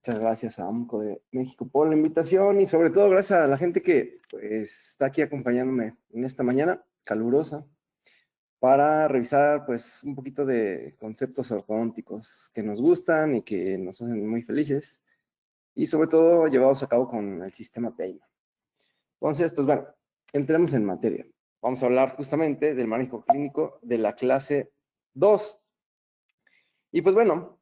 Muchas gracias a AMCO de México por la invitación y sobre todo gracias a la gente que pues, está aquí acompañándome en esta mañana calurosa para revisar pues un poquito de conceptos ortodónticos que nos gustan y que nos hacen muy felices y sobre todo llevados a cabo con el sistema Teima. Entonces, pues bueno, entremos en materia. Vamos a hablar justamente del manejo clínico de la clase 2. Y pues bueno,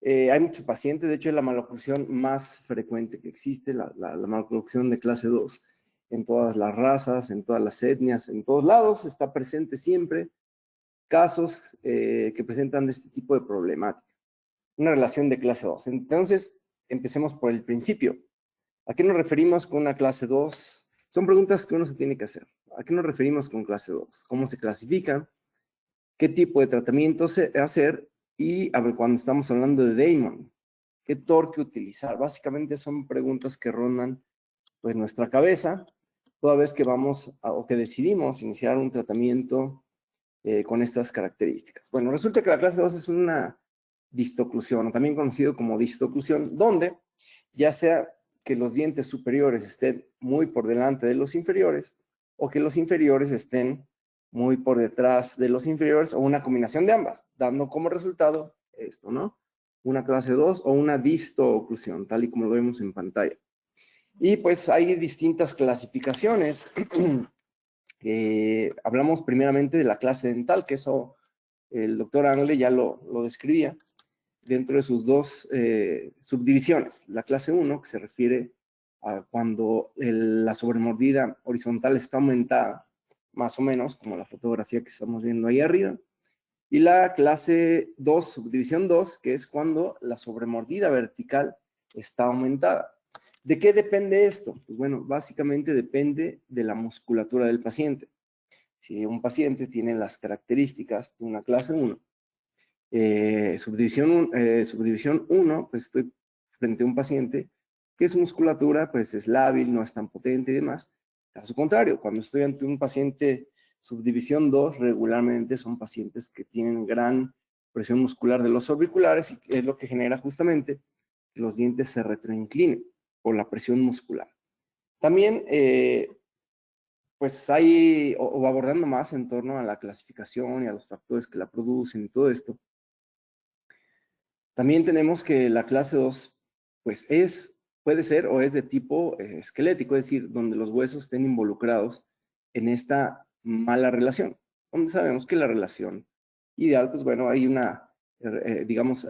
hay muchos pacientes, de hecho es la maloclusión más frecuente que existe, la maloclusión de clase 2, en todas las razas, en todas las etnias, en todos lados, está presente siempre casos que presentan este tipo de problemática. Una relación de clase 2. Entonces, empecemos por el principio. ¿A qué nos referimos con una clase 2? Son preguntas que uno se tiene que hacer. ¿A qué nos referimos con clase 2? ¿Cómo se clasifican? ¿Qué tipo de tratamiento hacer? Y a ver, cuando estamos hablando de Damon, ¿qué torque utilizar? Básicamente son preguntas que rondan pues nuestra cabeza toda vez que vamos o que decidimos iniciar un tratamiento con estas características. Bueno, resulta que la clase 2 es una distoclusión, también conocido como distoclusión, donde ya sea que los dientes superiores estén muy por delante de los inferiores o que los inferiores estén muy por detrás de los inferiores o una combinación de ambas, dando como resultado esto, ¿no? Una clase 2 o una distoclusión, tal y como lo vemos en pantalla. Y pues hay distintas clasificaciones. Hablamos primeramente de la clase dental, que eso el doctor Angle ya lo describía dentro de sus dos subdivisiones. La clase 1, que se refiere a cuando la sobremordida horizontal está aumentada, más o menos, como la fotografía que estamos viendo ahí arriba. Y la clase 2, subdivisión 2, que es cuando la sobremordida vertical está aumentada. ¿De qué depende esto? Pues bueno, básicamente depende de la musculatura del paciente. Si un paciente tiene las características de una clase 1, subdivisión 1, pues estoy frente a un paciente que su musculatura pues es lábil, no es tan potente y demás. Caso contrario, cuando estoy ante un paciente subdivisión 2, regularmente son pacientes que tienen gran presión muscular de los orbiculares y es lo que genera justamente que los dientes se retroinclinen por la presión muscular. También, pues hay, o abordando más en torno a la clasificación y a los factores que la producen y todo esto, también tenemos que la clase 2, pues puede ser o es de tipo esquelético, es decir, donde los huesos estén involucrados en esta mala relación, donde sabemos que la relación ideal, pues bueno, hay una, digamos,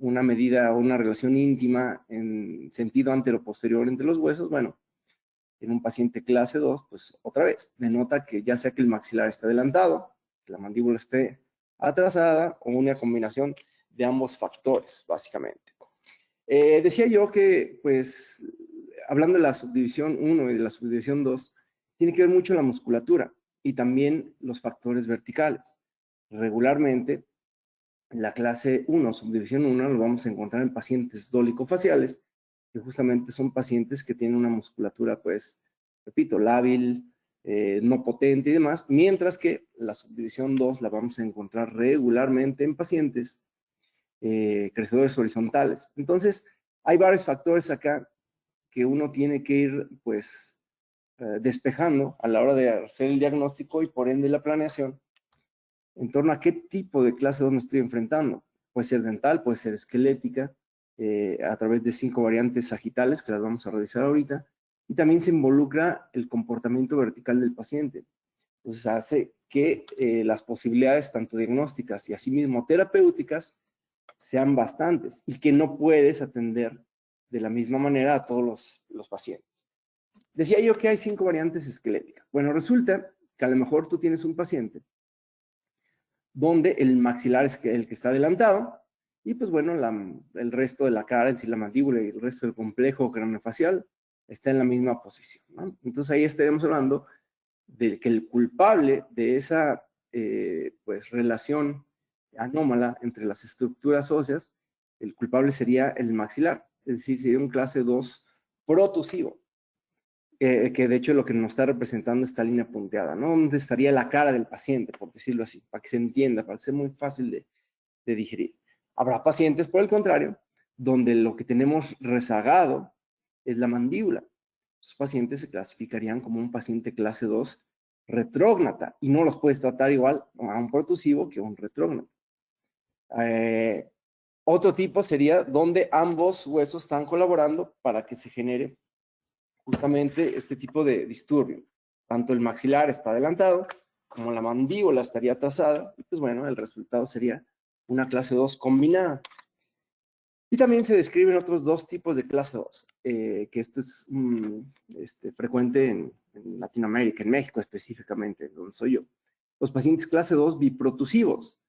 una medida o una relación íntima en sentido antero-posterior entre los huesos. Bueno, en un paciente clase 2, pues otra vez, denota que ya sea que el maxilar esté adelantado, que la mandíbula esté atrasada o una combinación de ambos factores, básicamente. Decía yo que, pues, hablando de la subdivisión 1 y de la subdivisión 2, tiene que ver mucho la musculatura y también los factores verticales. Regularmente, la clase 1, subdivisión 1, lo vamos a encontrar en pacientes dólico-faciales, que justamente son pacientes que tienen una musculatura, pues, repito, lábil, no potente y demás, mientras que la subdivisión 2 la vamos a encontrar regularmente en pacientes crecedores horizontales. Entonces, hay varios factores acá que uno tiene que ir, pues, despejando a la hora de hacer el diagnóstico y por ende la planeación en torno a qué tipo de clase 2 me estoy enfrentando. Puede ser dental, puede ser esquelética, a través de 5 variantes sagitales que las vamos a revisar ahorita, y también se involucra el comportamiento vertical del paciente. Entonces hace que las posibilidades tanto diagnósticas y asimismo terapéuticas sean bastantes y que no puedes atender de la misma manera a todos los pacientes. Decía yo que hay 5 variantes esqueléticas. Bueno, resulta que a lo mejor tú tienes un paciente donde el maxilar es el que está adelantado y pues bueno, el resto de la cara, es decir, la mandíbula y el resto del complejo craneofacial está en la misma posición, ¿no? Entonces ahí estaremos hablando de que el culpable de esa pues relación anómala entre las estructuras óseas, el culpable sería el maxilar, es decir, sería un clase 2 protusivo, que de hecho lo que nos está representando esta línea punteada, ¿no? Donde estaría la cara del paciente, por decirlo así, para que se entienda, para que sea muy fácil de digerir. Habrá pacientes, por el contrario, donde lo que tenemos rezagado es la mandíbula. Los pacientes se clasificarían como un paciente clase 2 retrógnata y no los puedes tratar igual a un protusivo que a un retrógnata. Otro tipo sería donde ambos huesos están colaborando para que se genere justamente este tipo de disturbio. Tanto el maxilar está adelantado como la mandíbula estaría atrasada, y pues bueno, el resultado sería una clase 2 combinada. Y también se describen otros dos tipos de clase 2, que esto es frecuente en Latinoamérica, en México específicamente, donde soy yo. Los pacientes clase 2 biprotusivos.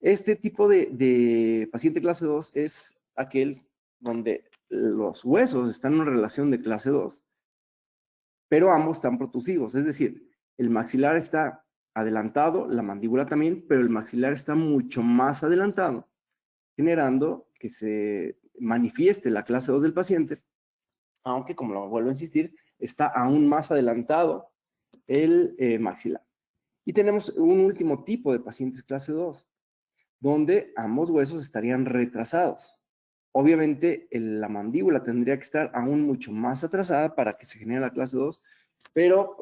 Este tipo de paciente clase 2 es aquel donde los huesos están en una relación de clase 2, pero ambos están protusivos, es decir, el maxilar está adelantado, la mandíbula también, pero el maxilar está mucho más adelantado, generando que se manifieste la clase 2 del paciente, aunque, como lo vuelvo a insistir, está aún más adelantado el maxilar. Y tenemos un último tipo de pacientes clase 2, donde ambos huesos estarían retrasados. Obviamente, la mandíbula tendría que estar aún mucho más atrasada para que se genere la clase 2, pero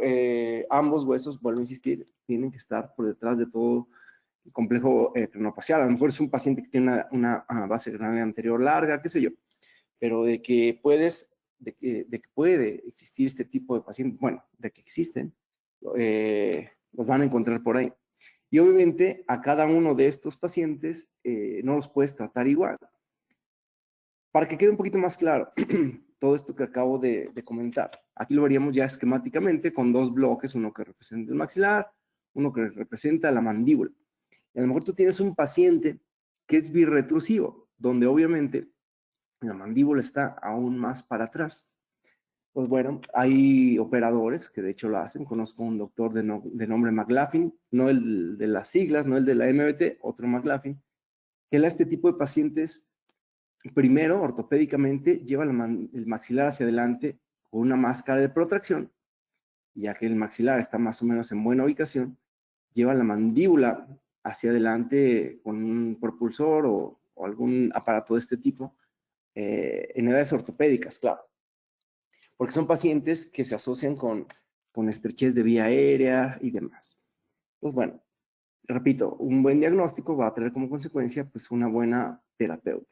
ambos huesos, vuelvo a insistir, tienen que estar por detrás de todo el complejo craneofacial. A lo mejor es un paciente que tiene una base craneal anterior larga, qué sé yo, pero de que puede existir este tipo de pacientes, bueno, de que existen, los van a encontrar por ahí. Y obviamente a cada uno de estos pacientes no los puedes tratar igual. Para que quede un poquito más claro todo esto que acabo de comentar, aquí lo veríamos ya esquemáticamente con dos bloques, uno que representa el maxilar, uno que representa la mandíbula. Y a lo mejor tú tienes un paciente que es birretrusivo, donde obviamente la mandíbula está aún más para atrás. Pues bueno, hay operadores que de hecho lo hacen. Conozco un doctor de nombre McLaughlin, no el de las siglas, no el de la MBT, otro McLaughlin, que a este tipo de pacientes, primero, ortopédicamente, lleva el maxilar hacia adelante con una máscara de protracción, ya que el maxilar está más o menos en buena ubicación, lleva la mandíbula hacia adelante con un propulsor o algún aparato de este tipo, en edades ortopédicas, claro, porque son pacientes que se asocian con estrechez de vía aérea y demás. Pues bueno, repito, un buen diagnóstico va a tener como consecuencia pues una buena terapéutica.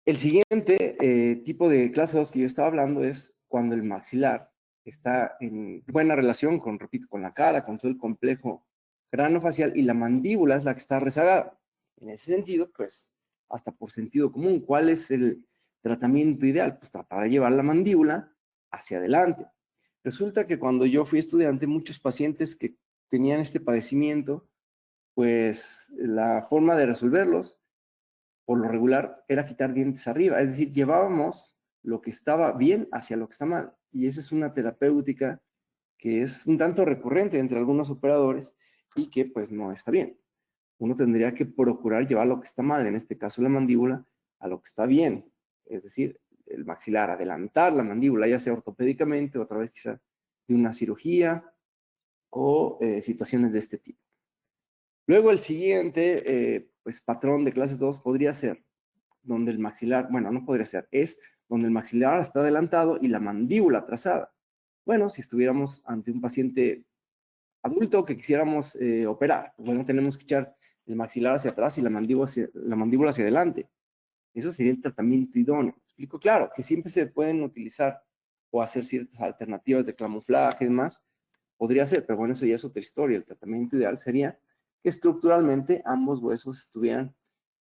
El siguiente tipo de clase 2 que yo estaba hablando es cuando el maxilar está en buena relación con, repito, con la cara, con todo el complejo craneofacial y la mandíbula es la que está rezagada. En ese sentido, pues, hasta por sentido común, ¿cuál es el tratamiento ideal? Pues tratar de llevar la mandíbula hacia adelante. Resulta que cuando yo fui estudiante, muchos pacientes que tenían este padecimiento, pues la forma de resolverlos, por lo regular, era quitar dientes arriba. Es decir, llevábamos lo que estaba bien hacia lo que está mal. Y esa es una terapéutica que es un tanto recurrente entre algunos operadores y que pues no está bien. Uno tendría que procurar llevar lo que está mal, en este caso la mandíbula, a lo que está bien. Es decir, el maxilar, adelantar la mandíbula, ya sea ortopédicamente o a través quizá de una cirugía o situaciones de este tipo. Luego el siguiente pues, patrón de clases 2 podría ser donde el maxilar, bueno, no podría ser, es donde el maxilar está adelantado y la mandíbula atrasada. Bueno, si estuviéramos ante un paciente adulto que quisiéramos operar, pues bueno, tenemos que echar el maxilar hacia atrás y la mandíbula hacia adelante. Eso sería el tratamiento idóneo. ¿Explico? Claro, que siempre se pueden utilizar o hacer ciertas alternativas de camuflaje y demás, podría ser, pero bueno, eso ya es otra historia. El tratamiento ideal sería que estructuralmente ambos huesos estuvieran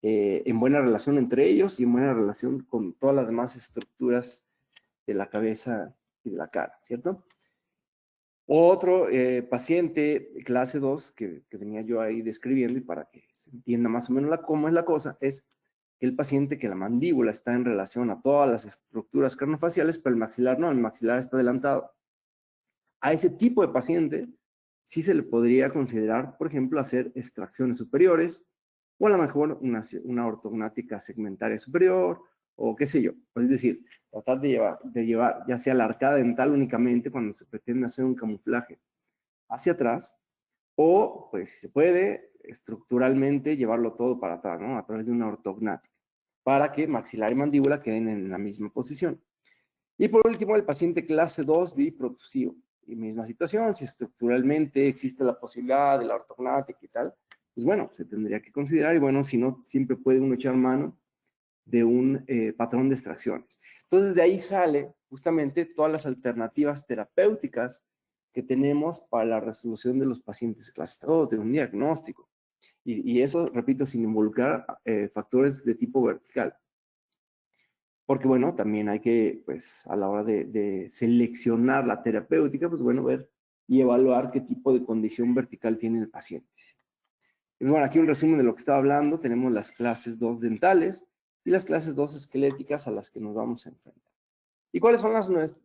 en buena relación entre ellos y en buena relación con todas las demás estructuras de la cabeza y de la cara, ¿cierto? Otro paciente, clase 2, que venía yo ahí describiendo y para que se entienda más o menos cómo es la cosa, es el paciente que la mandíbula está en relación a todas las estructuras craneofaciales, pero el maxilar no, el maxilar está adelantado. A ese tipo de paciente sí se le podría considerar, por ejemplo, hacer extracciones superiores o a lo mejor una ortognática segmentaria superior o qué sé yo. Es decir, tratar de llevar ya sea la arcada dental únicamente cuando se pretende hacer un camuflaje hacia atrás o, pues si se puede, estructuralmente llevarlo todo para atrás, ¿no? A través de una ortognática. para que maxilar y mandíbula queden en la misma posición. Y por último, el paciente clase 2 biprotusivo. Y misma situación, si estructuralmente existe la posibilidad de la ortognática y tal, pues bueno, se tendría que considerar, y bueno, si no, siempre puede uno echar mano de un patrón de extracciones. Entonces, de ahí sale justamente todas las alternativas terapéuticas que tenemos para la resolución de los pacientes clase 2, de un diagnóstico. Y eso, repito, sin involucrar factores de tipo vertical. Porque, bueno, también hay que, pues, a la hora de seleccionar la terapéutica, pues, bueno, ver y evaluar qué tipo de condición vertical tiene el paciente. Y bueno, aquí un resumen de lo que estaba hablando. Tenemos las clases 2 dentales y las clases 2 esqueléticas a las que nos vamos a enfrentar. ¿Y cuáles son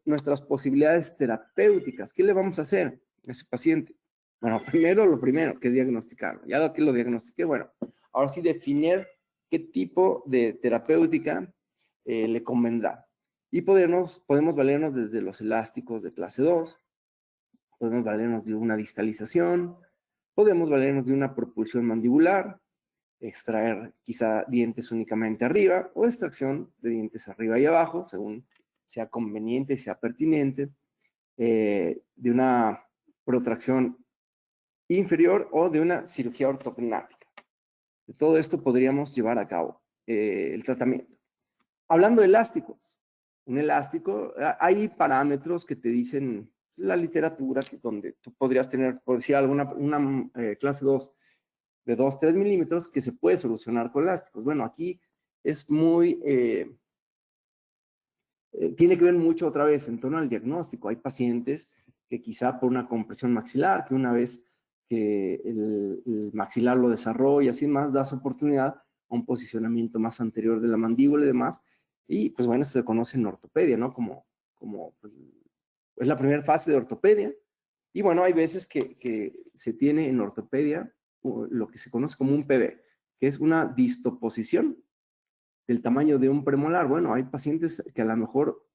nuestras posibilidades terapéuticas? ¿Qué le vamos a hacer a ese paciente? Bueno, lo primero, que es diagnosticarlo. Ya que lo diagnostiqué, bueno, ahora sí definir qué tipo de terapéutica le convendrá. Y podemos valernos desde los elásticos de clase 2, podemos valernos de una distalización, podemos valernos de una propulsión mandibular, extraer quizá dientes únicamente arriba o extracción de dientes arriba y abajo, según sea conveniente y sea pertinente, de una protracción inferior o de una cirugía ortognática. De todo esto podríamos llevar a cabo el tratamiento. Hablando de elásticos, un elástico, hay parámetros que te dicen la literatura, donde tú podrías tener, por decir alguna, una clase 2 de 2, 3 milímetros que se puede solucionar con elásticos. Bueno, aquí es tiene que ver mucho otra vez en torno al diagnóstico. Hay pacientes que quizá por una compresión maxilar, que una vez que el maxilar lo desarrolla, así más, das oportunidad a un posicionamiento más anterior de la mandíbula y demás. Y pues bueno, esto se conoce en ortopedia, ¿no? Pues, es la primera fase de ortopedia. Y bueno, hay veces que se tiene en ortopedia lo que se conoce como un PB, que es una distoposición del tamaño de un premolar. Bueno, hay pacientes que a lo mejor,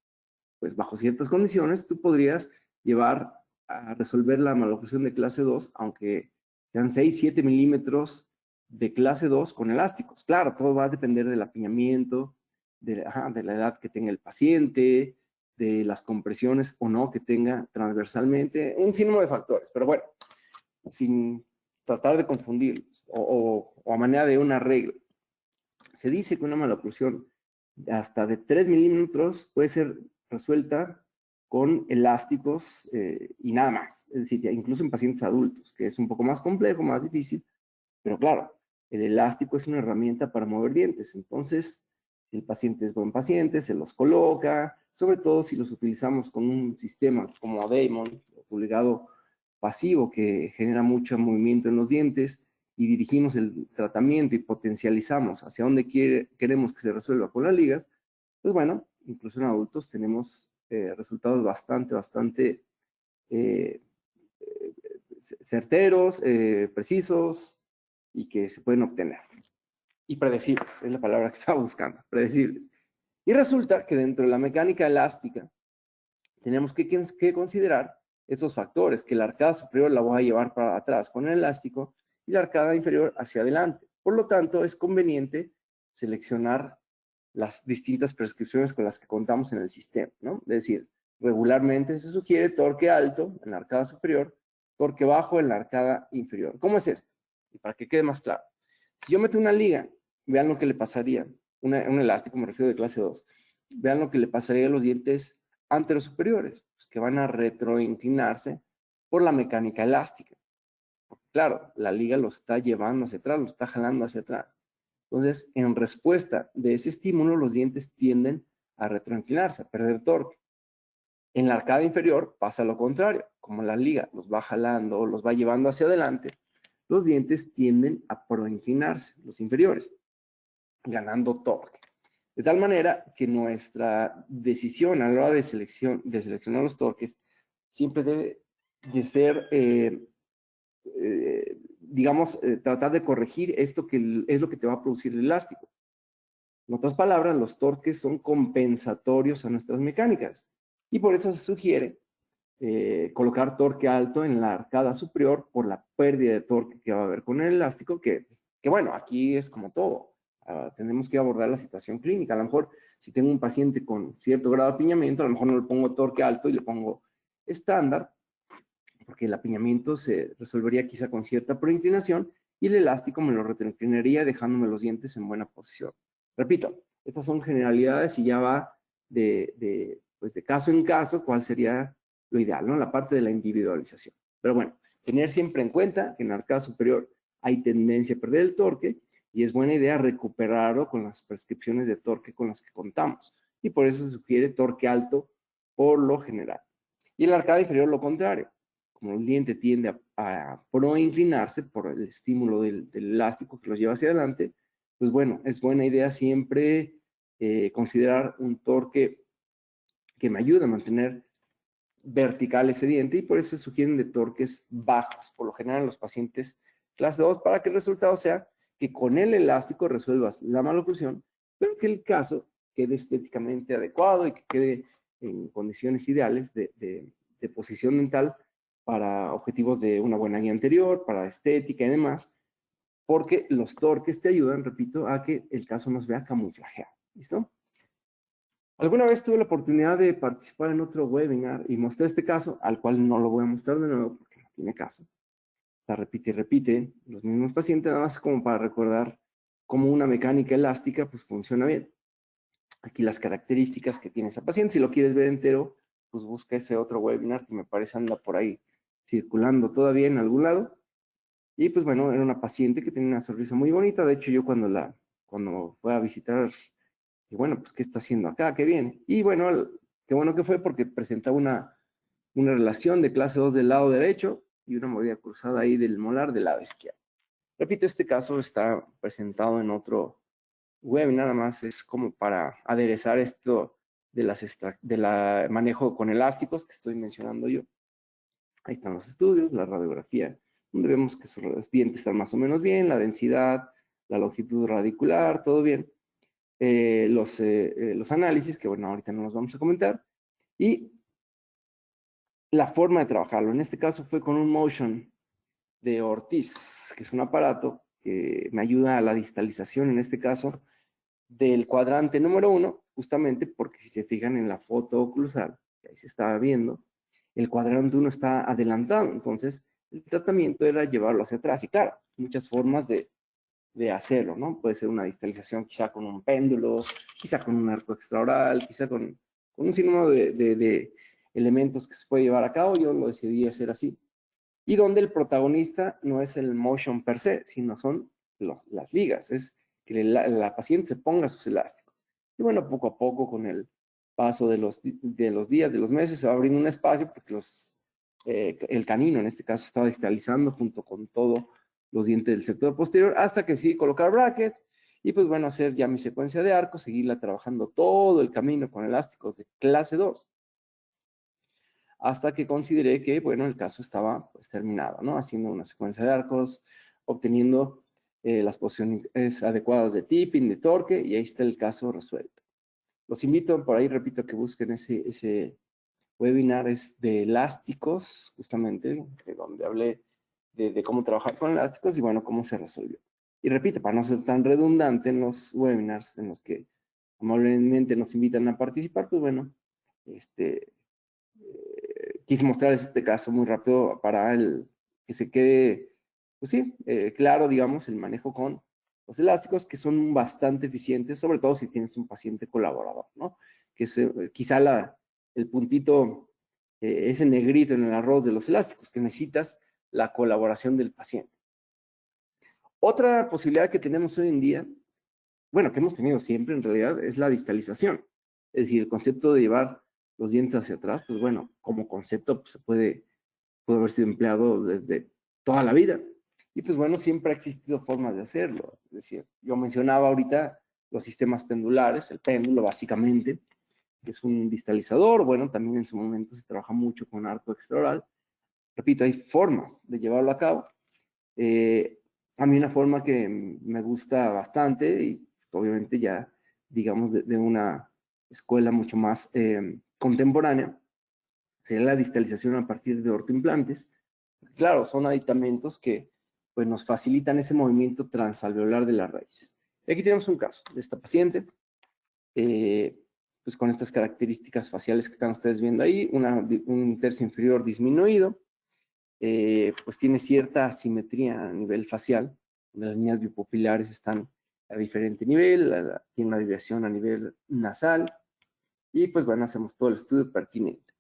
pues bajo ciertas condiciones, tú podrías llevar a resolver la maloclusión de clase 2, aunque sean 6, 7 milímetros de clase 2 con elásticos. Claro, todo va a depender del apiñamiento, de la edad que tenga el paciente, de las compresiones o no que tenga transversalmente, un sinnúmero de factores. Pero bueno, sin tratar de confundirlos o a manera de una regla. Se dice que una maloclusión hasta de 3 milímetros puede ser resuelta con elásticos y nada más. Es decir, incluso en pacientes adultos, que es un poco más complejo, más difícil, pero claro, el elástico es una herramienta para mover dientes. Entonces, si el paciente es buen paciente, se los coloca, sobre todo si los utilizamos con un sistema como Damon, obligado pasivo, que genera mucho movimiento en los dientes, y dirigimos el tratamiento y potencializamos hacia dónde queremos que se resuelva con las ligas, pues bueno, incluso en adultos tenemos resultados bastante eh, certeros, precisos y que se pueden obtener. Y predecibles, es la palabra que estaba buscando, predecibles. Y resulta que dentro de la mecánica elástica tenemos que considerar esos factores, que la arcada superior la voy a llevar para atrás con el elástico y la arcada inferior hacia adelante. Por lo tanto, es conveniente seleccionar las distintas prescripciones con las que contamos en el sistema, ¿no? Es decir, regularmente se sugiere torque alto en la arcada superior, torque bajo en la arcada inferior. ¿Cómo es esto? Y para que quede más claro. Si yo meto una liga, vean lo que le pasaría, un elástico, me refiero de clase 2, vean lo que le pasaría a los dientes anterosuperiores, pues que van a retroinclinarse por la mecánica elástica. Porque, claro, la liga lo está llevando hacia atrás, lo está jalando hacia atrás. Entonces, en respuesta de ese estímulo, los dientes tienden a retroinclinarse, a perder torque. En la arcada inferior pasa lo contrario. Como la liga los va jalando o los va llevando hacia adelante, los dientes tienden a proinclinarse, los inferiores, ganando torque. De tal manera que nuestra decisión a la hora de seleccionar los torques siempre debe de ser, digamos, tratar de corregir esto que es lo que te va a producir el elástico. En otras palabras, los torques son compensatorios a nuestras mecánicas y por eso se sugiere colocar torque alto en la arcada superior por la pérdida de torque que va a haber con el elástico, que bueno, aquí es como todo. tenemos que abordar la situación clínica. A lo mejor, si tengo un paciente con cierto grado de apiñamiento, a lo mejor no le pongo torque alto y le pongo estándar, porque el apiñamiento se resolvería quizá con cierta proinclinación y el elástico me lo retroinclinaría dejándome los dientes en buena posición. Repito, estas son generalidades y ya va pues de caso en caso cuál sería lo ideal, ¿no? La parte de la individualización. Pero bueno, tener siempre en cuenta que en el arcada superior hay tendencia a perder el torque y es buena idea recuperarlo con las prescripciones de torque con las que contamos. Y por eso se sugiere torque alto por lo general. Y en la arcada inferior lo contrario. Como el diente tiende a proinclinarse por el estímulo del elástico que los lleva hacia adelante, pues bueno, es buena idea siempre considerar un torque que me ayude a mantener vertical ese diente y por eso se sugieren de torques bajos, por lo general en los pacientes clase 2, para que el resultado sea que con el elástico resuelvas la maloclusión, pero que el caso quede estéticamente adecuado y que quede en condiciones ideales de posición dental para objetivos de una buena guía anterior, para estética y demás, porque los torques te ayudan, repito, a que el caso nos vea camuflajeado. ¿Listo? Alguna vez tuve la oportunidad de participar en otro webinar y mostré este caso, al cual no lo voy a mostrar de nuevo porque no tiene caso. La repite y repite los mismos pacientes, nada más como para recordar cómo una mecánica elástica pues funciona bien. Aquí las características que tiene esa paciente. Si lo quieres ver entero, pues busca ese otro webinar que me parece anda por ahí circulando todavía en algún lado. Y pues bueno, era una paciente que tenía una sonrisa muy bonita. De hecho, yo cuando fue a visitar, y bueno, pues ¿qué está haciendo acá? ¿Qué viene? Y bueno, qué bueno que fue porque presentaba una relación de clase 2 del lado derecho y una mordida cruzada ahí del molar del lado izquierdo. Repito, este caso está presentado en otro webinar, nada más es como para aderezar esto de la manejo con elásticos que estoy mencionando yo. Ahí están los estudios, la radiografía, donde vemos que sus dientes están más o menos bien, la densidad, la longitud radicular, todo bien. Los análisis, que bueno, ahorita no los vamos a comentar, y la forma de trabajarlo. En este caso fue con un motion de Ortiz, que es un aparato que me ayuda a la distalización, en este caso, del cuadrante número 1, justamente porque si se fijan en la foto oclusal, que ahí se estaba viendo, el cuadrante 1 está adelantado, entonces el tratamiento era llevarlo hacia atrás, y claro, muchas formas de hacerlo, ¿no? Puede ser una distalización quizá con un péndulo, quizá con un arco extraoral, quizá con un sinnúmero de elementos que se puede llevar a cabo. Yo lo decidí hacer así. Y donde el protagonista no es el motion per se, sino son las ligas, es que la paciente se ponga sus elásticos. Y bueno, poco a poco, con el paso de los días, de los meses, se va abriendo un espacio porque el canino en este caso estaba distalizando junto con todo los dientes del sector posterior, hasta que sí colocar brackets y pues bueno, hacer ya mi secuencia de arcos, seguirla trabajando todo el camino con elásticos de clase 2, hasta que consideré que, bueno, el caso estaba pues terminado, ¿no? Haciendo una secuencia de arcos, obteniendo las posiciones adecuadas de tipping, de torque, y ahí está el caso resuelto. Los invito, por ahí repito, que busquen ese webinar es de elásticos, justamente, de donde hablé de cómo trabajar con elásticos y bueno, cómo se resolvió. Y repito, para no ser tan redundante en los webinars en los que amablemente nos invitan a participar, pues bueno, quise mostrarles este caso muy rápido para que se quede, pues sí, claro, digamos, el manejo con los elásticos, que son bastante eficientes, sobre todo si tienes un paciente colaborador, ¿no? Que es quizá el puntito, ese negrito en el arroz de los elásticos, que necesitas la colaboración del paciente. Otra posibilidad que tenemos hoy en día, bueno, que hemos tenido siempre en realidad, es la distalización. Es decir, el concepto de llevar los dientes hacia atrás, pues bueno, como concepto pues, puede haber sido empleado desde toda la vida. Y pues bueno, siempre ha existido formas de hacerlo. Es decir, yo mencionaba ahorita los sistemas pendulares, el péndulo básicamente, que es un distalizador. Bueno, también en su momento se trabaja mucho con arco extraoral. Repito, hay formas de llevarlo a cabo. A mí una forma que me gusta bastante y obviamente ya, digamos, de una escuela mucho más contemporánea, sería la distalización a partir de ortoimplantes. Claro, son aditamentos que pues, nos facilitan ese movimiento transalveolar de las raíces. Y aquí tenemos un caso de esta paciente, pues con estas características faciales que están ustedes viendo ahí, un tercio inferior disminuido, pues tiene cierta asimetría a nivel facial, las líneas bipupilares están a diferente nivel, tiene una desviación a nivel nasal, y pues bueno, hacemos todo el estudio pertinente.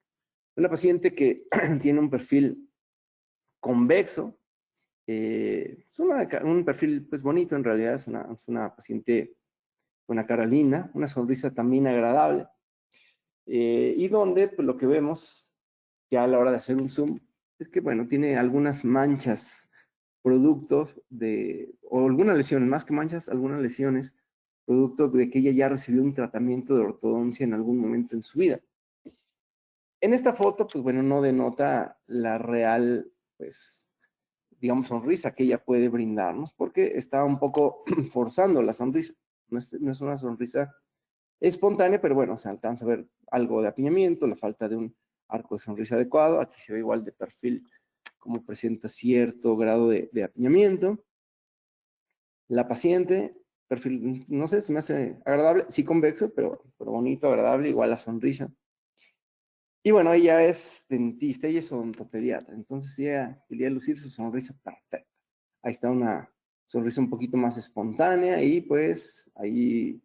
Una paciente que tiene un perfil convexo, es un perfil pues bonito en realidad, es una paciente con una cara linda, una sonrisa también agradable, y donde pues lo que vemos ya a la hora de hacer un zoom es que bueno, tiene algunas manchas producto o algunas lesiones, más que manchas, algunas lesiones, producto de que ella ya recibió un tratamiento de ortodoncia en algún momento en su vida. En esta foto, pues bueno, no denota la real, pues, digamos, sonrisa que ella puede brindarnos, porque está un poco forzando la sonrisa. No es una sonrisa espontánea, pero bueno, se alcanza a ver algo de apiñamiento, la falta de un arco de sonrisa adecuado. Aquí se ve igual de perfil, como presenta cierto grado de apiñamiento. La paciente, perfil, no sé, se me hace agradable, sí convexo, pero bonito, agradable, igual la sonrisa. Y bueno, ella es dentista, ella es odontopediatra, entonces ella quería lucir su sonrisa perfecta. Ahí está una sonrisa un poquito más espontánea y pues ahí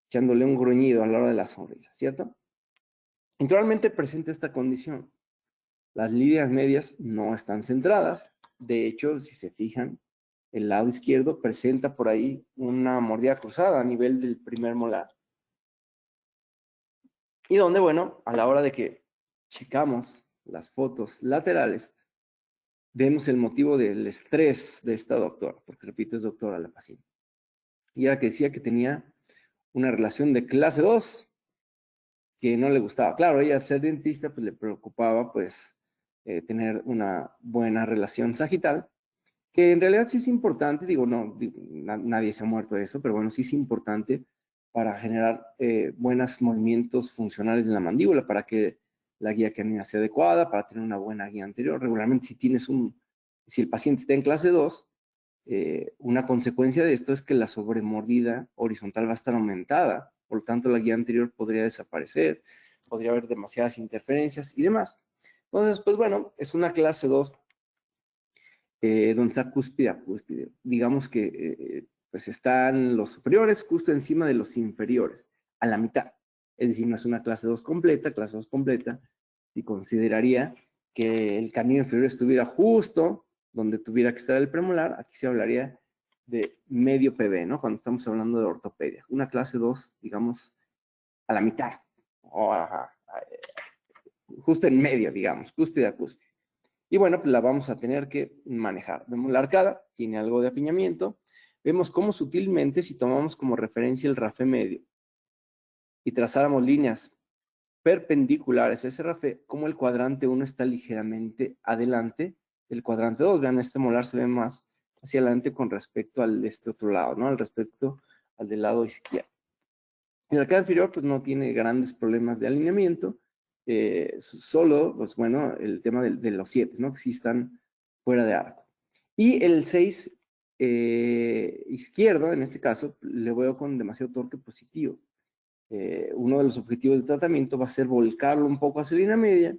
echándole un gruñido a la hora de la sonrisa, ¿cierto? Naturalmente presenta esta condición. Las líneas medias no están centradas. De hecho, si se fijan, el lado izquierdo presenta por ahí una mordida cruzada a nivel del primer molar. Y donde, bueno, a la hora de que checamos las fotos laterales, vemos el motivo del estrés de esta doctora, porque repito, es doctora la paciente. Y era que decía que tenía una relación de clase 2 que no le gustaba. Claro, ella al ser dentista, pues le preocupaba, pues, tener una buena relación sagital, que en realidad sí es importante, digo, no, nadie se ha muerto de eso, pero bueno, sí es importante para generar buenos movimientos funcionales en la mandíbula, para que la guía canina sea adecuada, para tener una buena guía anterior. Regularmente, si el paciente está en clase 2, una consecuencia de esto es que la sobremordida horizontal va a estar aumentada, por lo tanto la guía anterior podría desaparecer, podría haber demasiadas interferencias y demás. Entonces, pues bueno, es una clase 2 donde está cúspide a cúspide. Digamos que pues están los superiores justo encima de los inferiores, a la mitad. Es decir, no es una clase 2 completa, si consideraría que el canino inferior estuviera justo donde tuviera que estar el premolar, aquí se hablaría de medio PB, ¿no? Cuando estamos hablando de ortopedia. Una clase 2, digamos, a la mitad, o justo en medio, digamos, cúspide a cúspide. Y bueno, pues la vamos a tener que manejar. Vemos la arcada, tiene algo de apiñamiento. Vemos cómo sutilmente, si tomamos como referencia el RAFE medio y trazáramos líneas perpendiculares a ese RAFE, como el cuadrante 1 está ligeramente adelante del cuadrante 2. Vean, este molar se ve más hacia adelante con respecto al de este otro lado, ¿no? Al respecto al del lado izquierdo. El arcada inferior, pues no tiene grandes problemas de alineamiento, solo, pues bueno, el tema de los 7, ¿no? Que sí están fuera de arco. Y el 6 izquierdo, en este caso, le veo con demasiado torque positivo. Uno de los objetivos de tratamiento va a ser volcarlo un poco hacia la línea media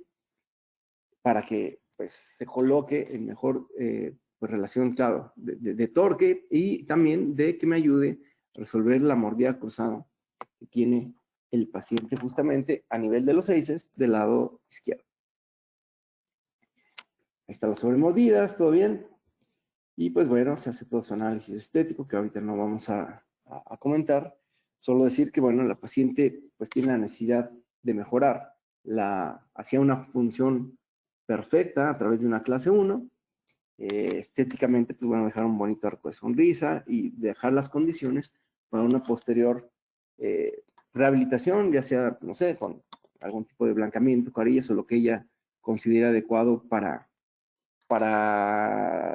para que pues, se coloque en mejor pues, relación, claro, de torque y también de que me ayude a resolver la mordida cruzada que tiene el paciente justamente a nivel de los 6 del lado izquierdo. Ahí están las sobremordidas, todo bien. Y pues bueno, se hace todo su análisis estético, que ahorita no vamos a comentar. Solo decir que bueno, la paciente pues tiene la necesidad de mejorar hacia una función perfecta a través de una clase 1. Estéticamente, pues bueno, dejar un bonito arco de sonrisa y dejar las condiciones para una posterior rehabilitación, ya sea, no sé, con algún tipo de blancamiento, carillas o lo que ella considera adecuado para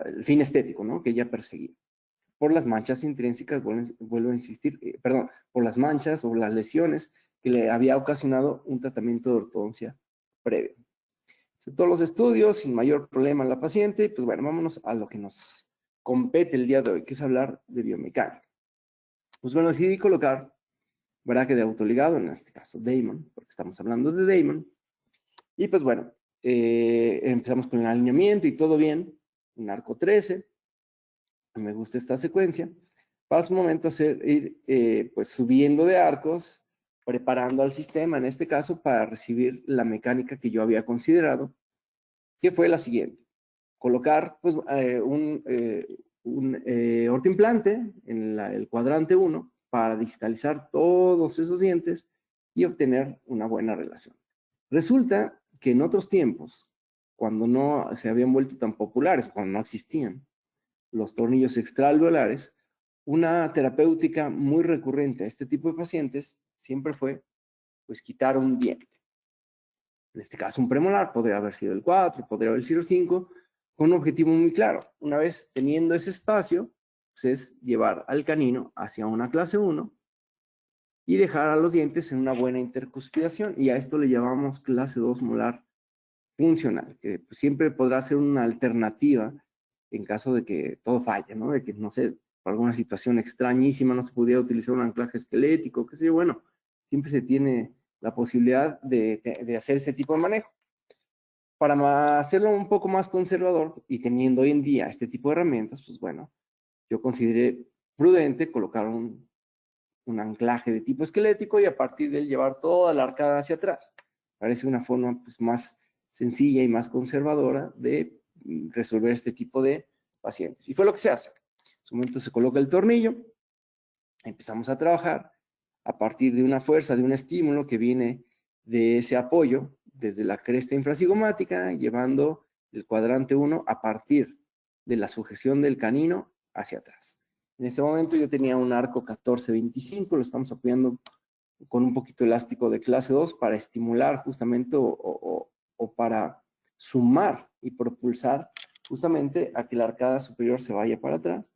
el fin estético, ¿no? Que ella perseguía. Por las manchas intrínsecas, vuelvo a insistir, perdón, por las manchas o las lesiones que le había ocasionado un tratamiento de ortodoncia previo. Todos los estudios, sin mayor problema en la paciente, pues bueno, vámonos a lo que nos compete el día de hoy, que es hablar de biomecánica. Pues bueno, decidí colocar bracket de autoligado, en este caso Damon, porque estamos hablando de Damon. Y pues bueno, empezamos con el alineamiento y todo bien, un arco 13. Me gusta esta secuencia. Paso un momento a ir pues subiendo de arcos, preparando al sistema, en este caso, para recibir la mecánica que yo había considerado, que fue la siguiente. Colocar pues, un ortoimplante en el cuadrante 1 para digitalizar todos esos dientes y obtener una buena relación. Resulta que en otros tiempos, cuando no se habían vuelto tan populares, cuando no existían los tornillos extraalveolares, una terapéutica muy recurrente a este tipo de pacientes siempre fue pues quitar un diente. En este caso un premolar, podría haber sido el 4, podría haber sido el 5, con un objetivo muy claro. Una vez teniendo ese espacio, pues es llevar al canino hacia una clase 1 y dejar a los dientes en una buena intercuspidación, y a esto le llamamos clase 2 molar funcional, que pues, siempre podrá ser una alternativa en caso de que todo falle, ¿no? De que, no sé, por alguna situación extrañísima no se pudiera utilizar un anclaje esquelético, qué sé yo, bueno, siempre se tiene la posibilidad de hacer este tipo de manejo. Para hacerlo un poco más conservador y teniendo hoy en día este tipo de herramientas, pues bueno, yo consideré prudente colocar un anclaje de tipo esquelético y a partir de él llevar toda la arcada hacia atrás. Parece una forma pues, más sencilla y más conservadora de resolver este tipo de pacientes. Y fue lo que se hace. En su momento se coloca el tornillo, empezamos a trabajar a partir de una fuerza, de un estímulo que viene de ese apoyo desde la cresta infracigomática, llevando el cuadrante 1 a partir de la sujeción del canino hacia atrás. En este momento yo tenía un arco 14-25, lo estamos apoyando con un poquito elástico de clase 2 para estimular justamente o para sumar y propulsar justamente a que la arcada superior se vaya para atrás.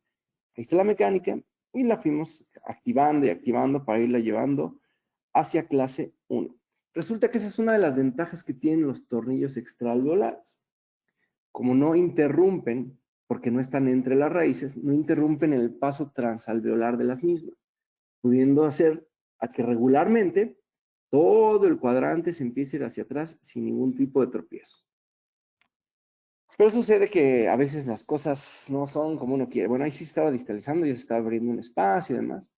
Ahí está la mecánica y la fuimos activando y activando para irla llevando hacia clase 1. Resulta que esa es una de las ventajas que tienen los tornillos extraalveolares. Como no interrumpen, porque no están entre las raíces, no interrumpen el paso transalveolar de las mismas, pudiendo hacer a que regularmente todo el cuadrante se empiece a ir hacia atrás sin ningún tipo de tropiezo. Pero sucede que a veces las cosas no son como uno quiere. Bueno, ahí sí estaba distalizando, ya se estaba abriendo un espacio y demás.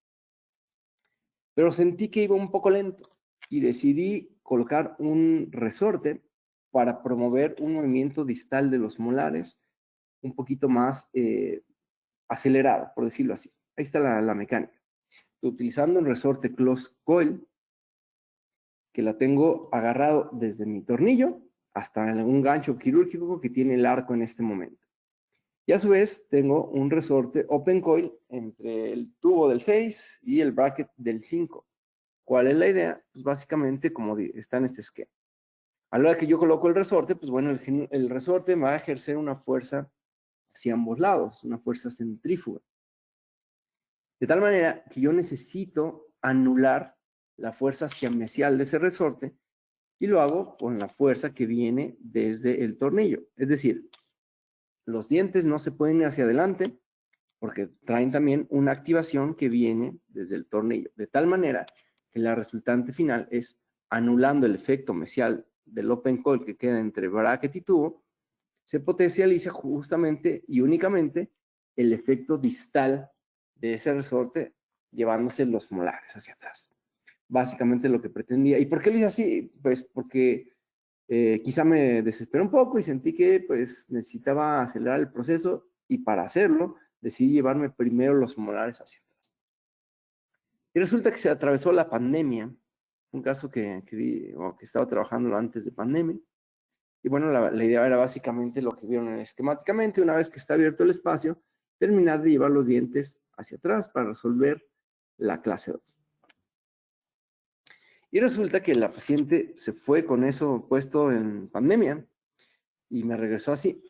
Pero sentí que iba un poco lento y decidí colocar un resorte para promover un movimiento distal de los molares un poquito más acelerado, por decirlo así. Ahí está la mecánica. Utilizando un resorte close coil, que la tengo agarrado desde mi tornillo hasta un gancho quirúrgico que tiene el arco en este momento. Y a su vez tengo un resorte open coil entre el tubo del 6 y el bracket del 5. ¿Cuál es la idea? Pues básicamente como está en este esquema. A la hora que yo coloco el resorte, pues bueno, el resorte me va a ejercer una fuerza hacia ambos lados, una fuerza centrífuga. De tal manera que yo necesito anular la fuerza siamesial de ese resorte y lo hago con la fuerza que viene desde el tornillo. Es decir, los dientes no se pueden ir hacia adelante porque traen también una activación que viene desde el tornillo. De tal manera que la resultante final es anulando el efecto mesial del open coil que queda entre bracket y tubo, se potencializa justamente y únicamente el efecto distal de ese resorte llevándose los molares hacia atrás. Básicamente lo que pretendía. ¿Y por qué lo hice así? Pues porque quizá me desesperé un poco y sentí que pues necesitaba acelerar el proceso y para hacerlo decidí llevarme primero los molares hacia atrás. Y resulta que se atravesó la pandemia, un caso que estaba trabajando antes de pandemia. Y bueno, la idea era básicamente lo que vieron esquemáticamente, una vez que está abierto el espacio, terminar de llevar los dientes hacia atrás para resolver la clase 2. Y resulta que la paciente se fue con eso puesto en pandemia y me regresó así,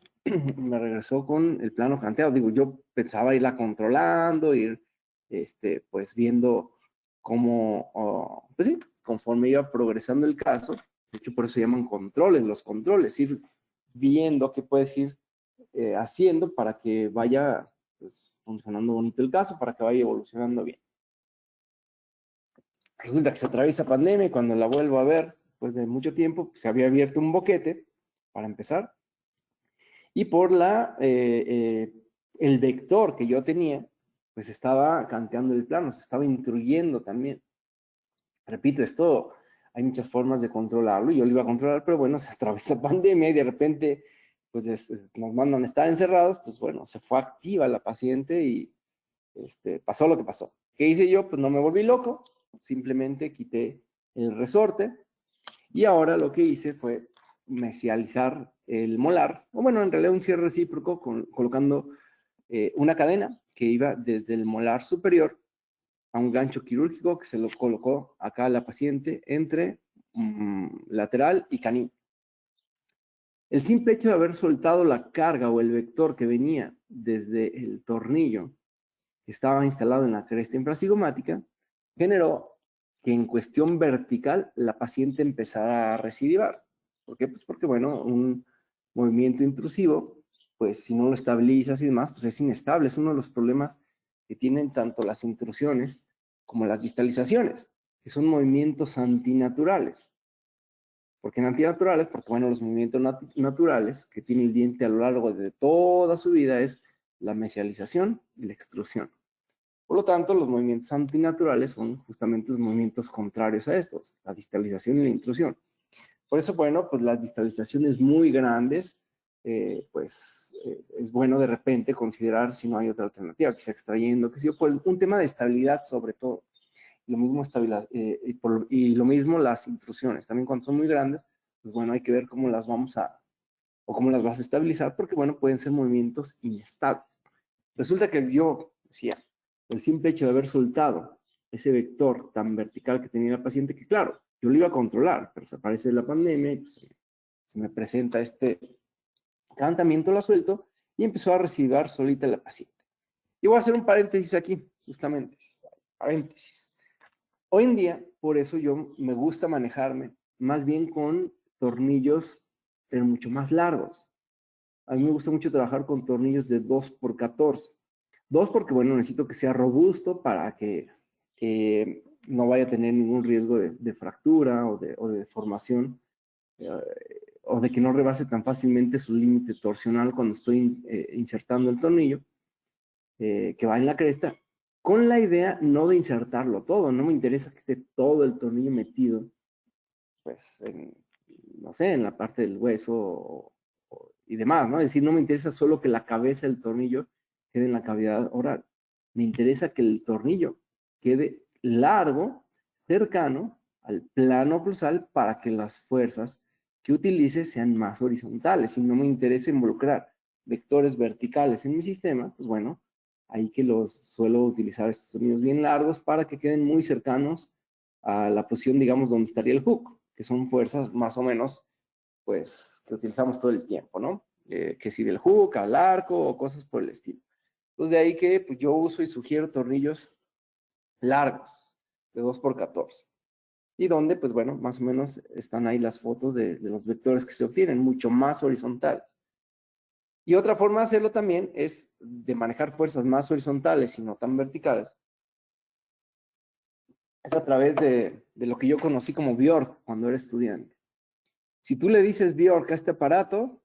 me regresó con el plano canteado. Digo, yo pensaba irla controlando, ir pues viendo cómo, pues sí, conforme iba progresando el caso, de hecho por eso se llaman controles, los controles, ir viendo qué puedes ir haciendo para que vaya pues, funcionando bonito el caso, para que vaya evolucionando bien. Resulta que se atraviesa pandemia y cuando la vuelvo a ver, después de mucho tiempo, pues, se había abierto un boquete, para empezar, y por el vector que yo tenía, pues estaba canteando el plano, se estaba intruyendo también. Repito, esto hay muchas formas de controlarlo y yo lo iba a controlar, pero bueno, se atraviesa pandemia y de repente pues nos mandan a estar encerrados, pues bueno, se fue activa la paciente y pasó lo que pasó. ¿Qué hice yo? Pues no me volví loco, simplemente quité el resorte y ahora lo que hice fue mesializar el molar, o bueno, en realidad un cierre recíproco colocando una cadena que iba desde el molar superior a un gancho quirúrgico que se lo colocó acá a la paciente entre lateral y canino. El simple hecho de haber soltado la carga o el vector que venía desde el tornillo que estaba instalado en la cresta infracigomática generó que en cuestión vertical la paciente empezara a recidivar. ¿Por qué? Pues porque, bueno, un movimiento intrusivo, pues si no lo estabilizas y demás, pues es inestable. Es uno de los problemas que tienen tanto las intrusiones como las distalizaciones, que son movimientos antinaturales. ¿Por qué antinaturales? Porque, bueno, los movimientos naturales que tiene el diente a lo largo de toda su vida es la mesialización y la extrusión. Por lo tanto, los movimientos antinaturales son justamente los movimientos contrarios a estos, la distalización y la intrusión. Por eso, bueno, pues las distalizaciones muy grandes, es bueno de repente considerar si no hay otra alternativa, quizá extrayendo, que sea por un tema de estabilidad sobre todo. Lo mismo, y lo mismo las intrusiones. También cuando son muy grandes, pues bueno, hay que ver cómo las vamos o cómo las vas a estabilizar, porque bueno, pueden ser movimientos inestables. Resulta que yo decía, el simple hecho de haber soltado ese vector tan vertical que tenía la paciente, que claro, yo lo iba a controlar, pero se aparece la pandemia y pues, se me presenta este calentamiento, la suelto y empezó a recibir solita la paciente. Y voy a hacer un paréntesis aquí, justamente, paréntesis. Hoy en día, por eso yo me gusta manejarme más bien con tornillos, pero mucho más largos. A mí me gusta mucho trabajar con tornillos de 2x14. 2 porque, bueno, necesito que sea robusto para que no vaya a tener ningún riesgo de fractura o de deformación, o de que no rebase tan fácilmente su límite torsional cuando estoy insertando el tornillo, que va en la cresta, con la idea no de insertarlo todo. No me interesa que esté todo el tornillo metido, pues, no sé, en la parte del hueso y demás, ¿no? Es decir, no me interesa solo que la cabeza del tornillo quede en la cavidad oral. Me interesa que el tornillo quede largo, cercano al plano oclusal para que las fuerzas que utilice sean más horizontales. Si no me interesa involucrar vectores verticales en mi sistema, pues bueno, ahí que los suelo utilizar estos tornillos bien largos para que queden muy cercanos a la posición, digamos, donde estaría el hook, que son fuerzas más o menos, pues, que utilizamos todo el tiempo, ¿no? Que si del hook al arco o cosas por el estilo. Entonces, de ahí que pues, yo uso y sugiero tornillos largos, de 2x14. Y donde, pues bueno, más o menos están ahí las fotos de los vectores que se obtienen, mucho más horizontales. Y otra forma de hacerlo también es de manejar fuerzas más horizontales y no tan verticales. Es a través de lo que yo conocí como Bjork cuando era estudiante. Si tú le dices Bjork a este aparato,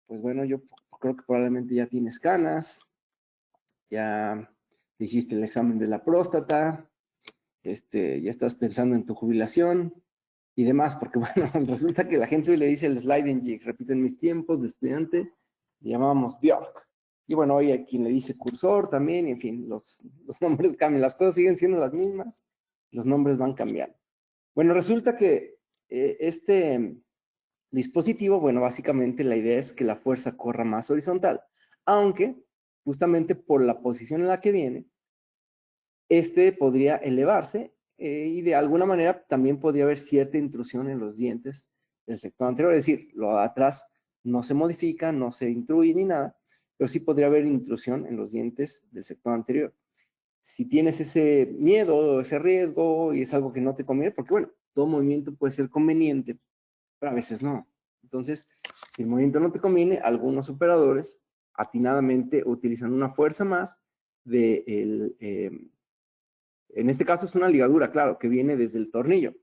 pues bueno, yo creo que probablemente ya tienes canas, ya hiciste el examen de la próstata, ya estás pensando en tu jubilación y demás, porque bueno, resulta que la gente hoy le dice el sliding jig, repito, en mis tiempos de estudiante, le llamábamos Bjork. Y bueno, hoy hay quien le dice cursor también, y en fin, los nombres cambian, las cosas siguen siendo las mismas, los nombres van cambiando. Bueno, resulta que este dispositivo, bueno, básicamente la idea es que la fuerza corra más horizontal, aunque justamente por la posición en la que viene, podría elevarse y de alguna manera también podría haber cierta intrusión en los dientes del sector anterior, es decir, lo de atrás no se modifica, no se intruye ni nada, pero sí podría haber intrusión en los dientes del sector anterior. Si tienes ese miedo o ese riesgo y es algo que no te conviene, porque bueno, todo movimiento puede ser conveniente, pero a veces no. Entonces, si el movimiento no te conviene, algunos operadores atinadamente utilizan una fuerza más de En este caso es una ligadura, claro, que viene desde el tornillo,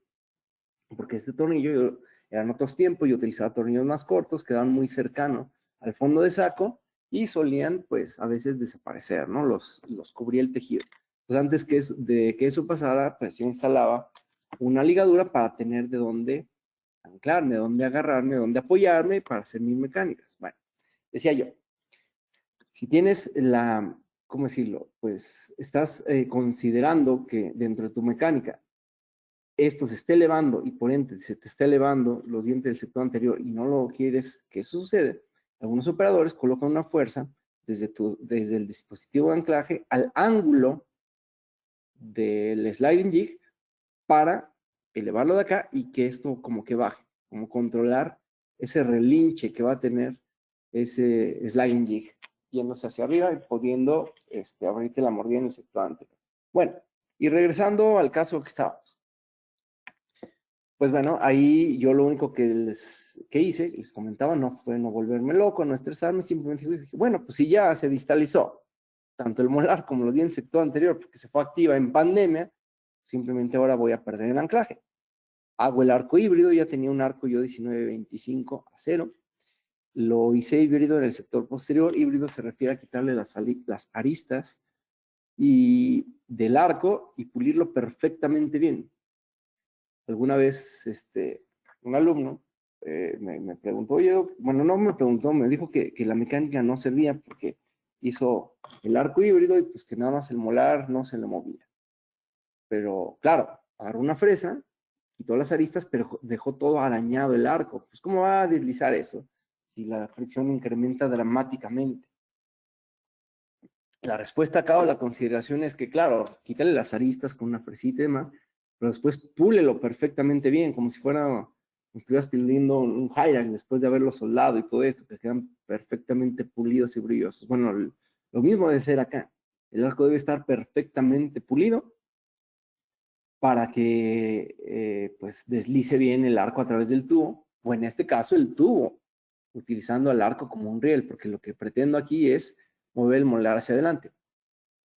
porque este tornillo eran otros tiempos, yo utilizaba tornillos más cortos, quedaban muy cercanos al fondo de saco y solían, pues, a veces desaparecer, ¿no? Los cubría el tejido. Entonces, antes de que eso pasara, pues yo instalaba una ligadura para tener de dónde anclarme, de dónde agarrarme, de dónde apoyarme para hacer mis mecánicas. Bueno, decía yo, si tienes ¿cómo decirlo? Pues estás considerando que dentro de tu mecánica esto se esté elevando y por ende se te está elevando los dientes del sector anterior y no lo quieres que eso suceda, algunos operadores colocan una fuerza desde el dispositivo de anclaje al ángulo del sliding jig para elevarlo de acá y que esto como que baje, como controlar ese relinche que va a tener ese sliding jig, yéndose hacia arriba y pudiendo abrirte la mordida en el sector anterior. Bueno, y regresando al caso que estábamos. Pues bueno, ahí yo lo único que hice, les comentaba, no fue no volverme loco, no estresarme, simplemente dije, bueno, pues si ya se distalizó tanto el molar como los dientes del sector anterior, porque se fue activa en pandemia, simplemente ahora voy a perder el anclaje. Hago el arco híbrido, ya tenía un arco yo 19-25 a 0, lo hice híbrido en el sector posterior, híbrido se refiere a quitarle las aristas y del arco y pulirlo perfectamente bien. Alguna vez un alumno me preguntó, oye, bueno, no me preguntó, me dijo que la mecánica no servía porque hizo el arco híbrido y pues que nada más el molar no se le movía. Pero claro, agarró una fresa, quitó las aristas, pero dejó todo arañado el arco. Pues ¿cómo va a deslizar eso si la fricción incrementa dramáticamente? La respuesta acá o la consideración es que, claro, quítale las aristas con una fresita y demás, pero después púlelo perfectamente bien, como si fuera, estuvieras puliendo un Hyrax después de haberlo soldado y todo esto, que quedan perfectamente pulidos y brillosos. Bueno, lo mismo debe ser acá. El arco debe estar perfectamente pulido para que pues deslice bien el arco a través del tubo, o en este caso el tubo, utilizando el arco como un riel, porque lo que pretendo aquí es mover el molar hacia adelante.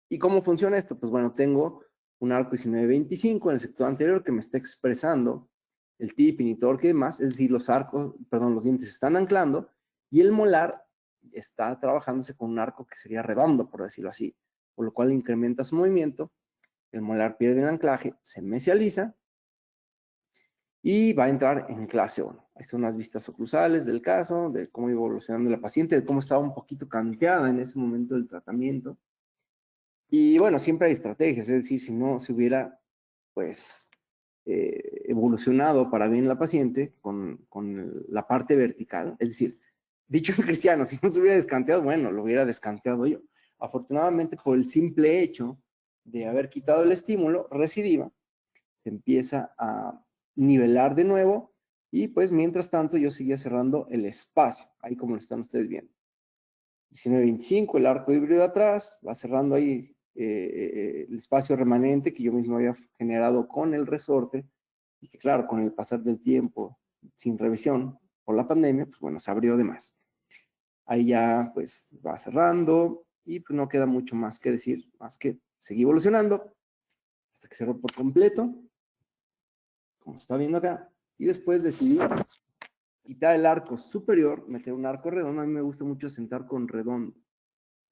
¿Y cómo funciona esto? Pues bueno, tengo un arco 19-25 en el sector anterior que me está expresando el tipping y torque y demás, es decir, los dientes se están anclando y el molar está trabajándose con un arco que sería redondo, por decirlo así, por lo cual incrementa su movimiento, el molar pierde el anclaje, se mesializa y va a entrar en clase 1. Ahí están unas vistas oclusales del caso, de cómo iba evolucionando la paciente, de cómo estaba un poquito canteada en ese momento del tratamiento. Y bueno, siempre hay estrategias, es decir, si no se hubiera, pues, evolucionado para bien la paciente con la parte vertical, es decir, dicho en cristiano, si no se hubiera descanteado, bueno, lo hubiera descanteado yo. Afortunadamente, por el simple hecho de haber quitado el estímulo recidiva, se empieza a nivelar de nuevo y pues mientras tanto yo seguía cerrando el espacio, ahí como lo están ustedes viendo. 19-25, el arco híbrido atrás, va cerrando ahí el espacio remanente que yo mismo había generado con el resorte y que claro, con el pasar del tiempo, sin revisión por la pandemia, pues bueno, se abrió de más. Ahí ya pues va cerrando y pues no queda mucho más que decir, más que seguir evolucionando hasta que cerró por completo, como se está viendo acá, y después decidí quitar el arco superior, meter un arco redondo. A mí me gusta mucho sentar con redondo,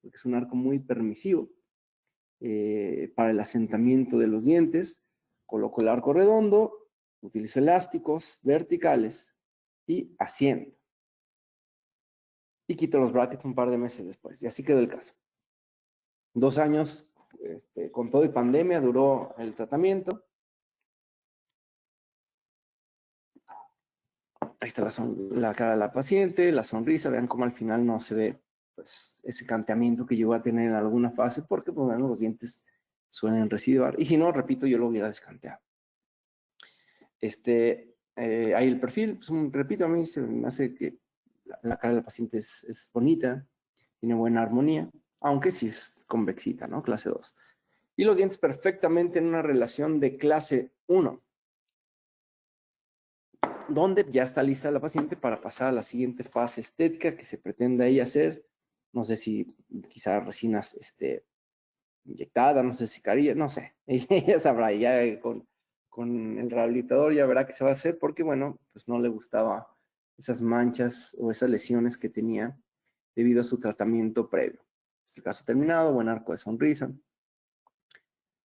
porque es un arco muy permisivo para el asentamiento de los dientes. Coloco el arco redondo, utilizo elásticos verticales y asiento. Y quito los brackets un par de meses después. Y así quedó el caso. 2 años, con todo y pandemia, duró el tratamiento. Ahí está la cara de la paciente, la sonrisa. Vean cómo al final no se ve pues, ese canteamiento que llegó a tener en alguna fase, porque pues, bueno, los dientes suelen residuar. Y si no, repito, yo lo hubiera descanteado. Ahí el perfil, pues, repito, a mí se me hace que la cara del paciente es bonita, tiene buena armonía, aunque sí es convexita, ¿no? Clase 2. Y los dientes perfectamente en una relación de clase 1, donde ya está lista la paciente para pasar a la siguiente fase estética que se pretende ahí hacer. No sé si quizás resinas inyectada, no sé si caría, no sé, ella sabrá, ya con el rehabilitador ya verá qué se va a hacer, porque bueno, pues no le gustaba esas manchas o esas lesiones que tenía debido a su tratamiento previo. Es el caso terminado, buen arco de sonrisa.